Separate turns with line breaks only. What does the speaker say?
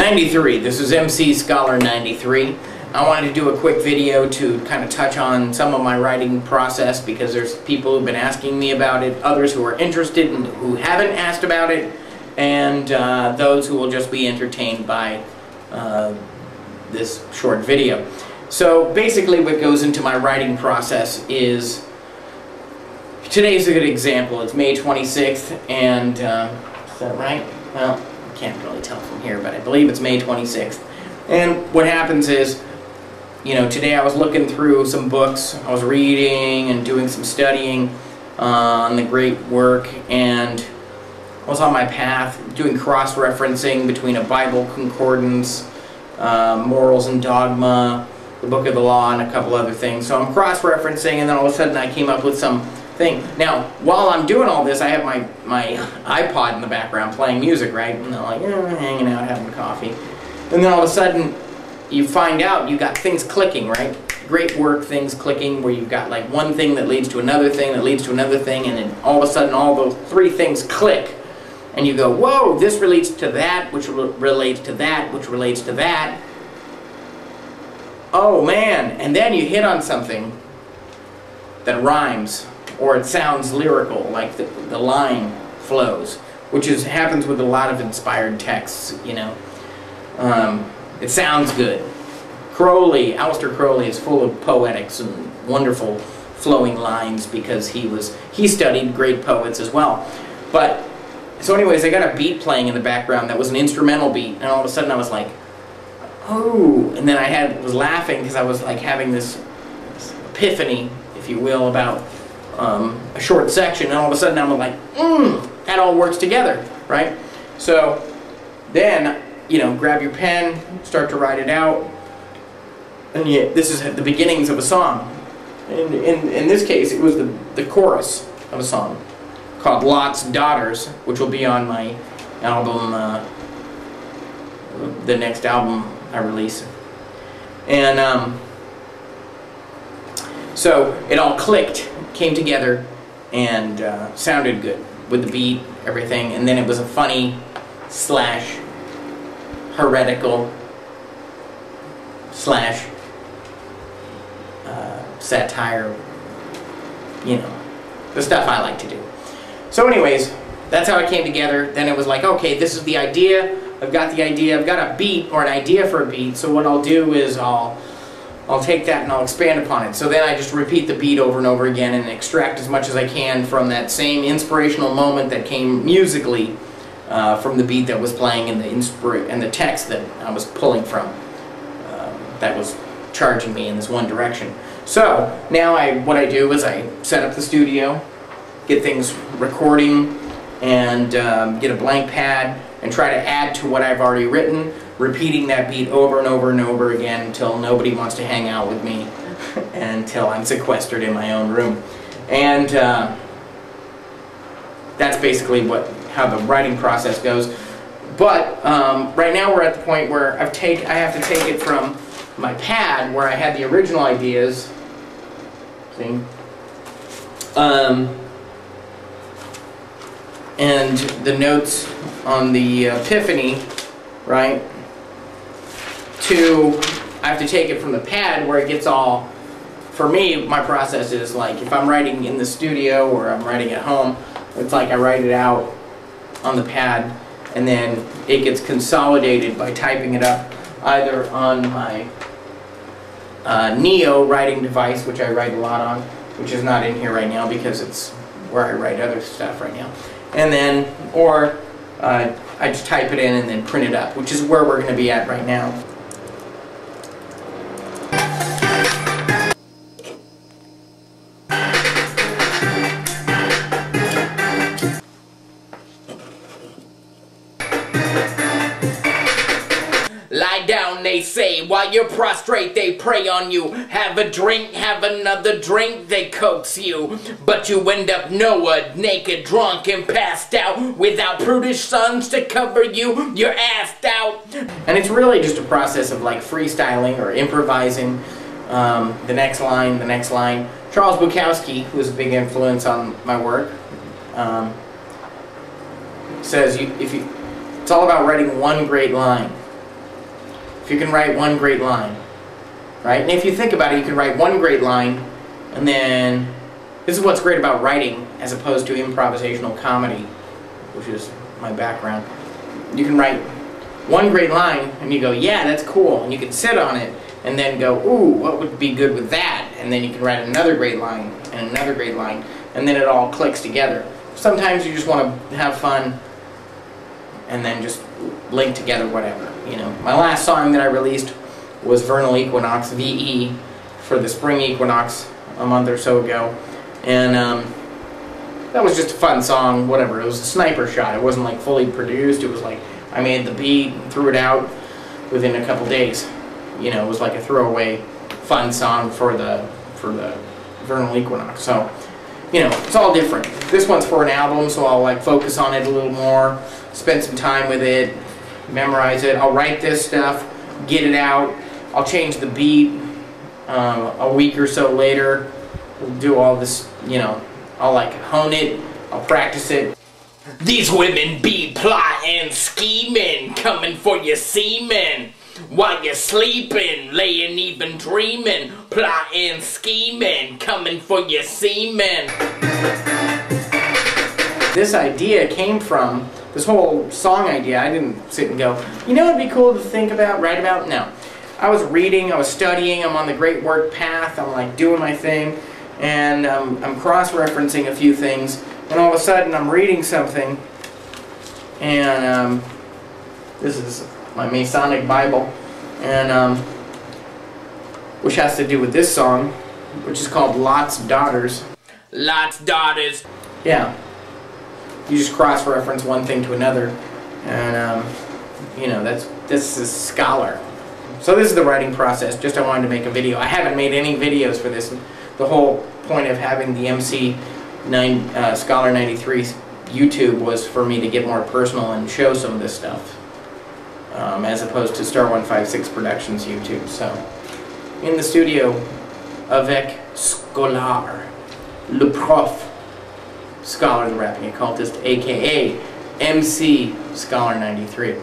93. This is MC Scholar 93. I wanted to do a quick video to kind of touch on some of my writing process because there's people who've been asking me about it, others who are interested and who haven't asked about it, and those who will just be entertained by this short video. So basically what goes into my writing process is, today's a good example. It's May 26th and, is that right? Well, I can't really tell from here, but I believe it's May 26th. And what happens is, you know, today I was looking through some books, I was reading and doing some studying on the great work, and I was on my path doing cross-referencing between a Bible concordance, Morals and Dogma, the Book of the Law, and a couple other things. So I'm cross-referencing, and then all of a sudden I came up with some thing. Now, while I'm doing all this, I have my iPod in the background playing music, right? And I'm like, hanging out, having coffee. And then all of a sudden, you find out you got things clicking, right? Great work, things clicking, where you've got like one thing that leads to another thing that leads to another thing, and then all of a sudden all those three things click. And you go, whoa, this relates to that, which relates to that, which relates to that. Oh man, and then you hit on something that rhymes, or it sounds lyrical, like the line flows, which happens with a lot of inspired texts, you know. It sounds good. Aleister Crowley is full of poetics and wonderful flowing lines because he studied great poets as well. But, so anyways, I got a beat playing in the background that was an instrumental beat, and all of a sudden I was like, oh, and then I was laughing because I was like having this epiphany, if you will, about a short section, and all of a sudden I'm like, that all works together, right? So then, you know, grab your pen, start to write it out, and this is the beginnings of a song. And in this case, it was the chorus of a song called Lot's Daughters, which will be on my album, the next album I release. And so it all clicked, came together, and sounded good with the beat, everything. And then it was a funny slash heretical slash satire, you know, the stuff I like to do. So anyways, that's how it came together. Then it was like, okay, this is the idea. I've got the idea. I've got a beat, or an idea for a beat. So what I'll do is I'll take that and I'll expand upon it. So then I just repeat the beat over and over again and extract as much as I can from that same inspirational moment that came musically from the beat that was playing and the text that I was pulling from that was charging me in this one direction. So now what I do is I set up the studio, get things recording, and get a blank pad and try to add to what I've already written, repeating that beat over and over and over again until nobody wants to hang out with me until I'm sequestered in my own room. And that's basically how the writing process goes. But right now we're at the point where I have to take it from my pad where I had the original ideas. See? And the notes on the epiphany, right? I have to take it from the pad where it gets all, for me, my process is like, if I'm writing in the studio or I'm writing at home, it's like I write it out on the pad, and then it gets consolidated by typing it up either on my Neo writing device, which I write a lot on, which is not in here right now because it's where I write other stuff right now. And then, or I just type it in and then print it up, which is where we're going to be at right now. Lie down, they say, while you're prostrate, they prey on you. Have a drink, have another drink, they coax you. But you end up nowhere, naked, drunk, and passed out. Without prudish sons to cover you, you're assed out. And it's really just a process of like freestyling or improvising. The next line, the next line. Charles Bukowski, who is a big influence on my work, says it's all about writing one great line. if you can write one great line, right? And if you think about it, you can write one great line, and then, this is what's great about writing as opposed to improvisational comedy, which is my background. You can write one great line, and you go, yeah, that's cool, and you can sit on it, and then go, ooh, what would be good with that? And then you can write another great line, and another great line, and then it all clicks together. Sometimes you just want to have fun, and then just link together whatever, you know. My last song that I released was Vernal Equinox, VE, for the spring equinox a month or so ago, and that was just a fun song, whatever. It was a sniper shot. It wasn't like fully produced. It was like I made the beat and threw it out within a couple days. You know, it was like a throwaway fun song for the vernal equinox. So, you know, it's all different. This one's for an album, so I'll like focus on it a little more, spend some time with it, memorize it. I'll write this stuff, get it out. I'll change the beat a week or so later. We'll do all this, you know, I'll like hone it, I'll practice it. These women be plotting, scheming, coming for your semen. While you're sleeping, laying, even dreaming, plotting, scheming, coming for your semen. This idea came from, this whole song idea, I didn't sit and go, you know what would be cool to think about, write about? No. I was reading, I was studying, I'm on the great work path, I'm like doing my thing, and I'm cross-referencing a few things, and all of a sudden I'm reading something, and this is my Masonic Bible, and which has to do with this song, which is called Lot's Daughters. Lot's Daughters. Yeah. You just cross-reference one thing to another, and you know, this is scholar. So this is the writing process. Just I wanted to make a video. I haven't made any videos for this. The whole point of having the Scholar 93 YouTube was for me to get more personal and show some of this stuff, as opposed to Star 156 Productions YouTube. So, in the studio, avec Scholar, le prof, Scholar the Rapping Occultist, aka MC Scholar 93.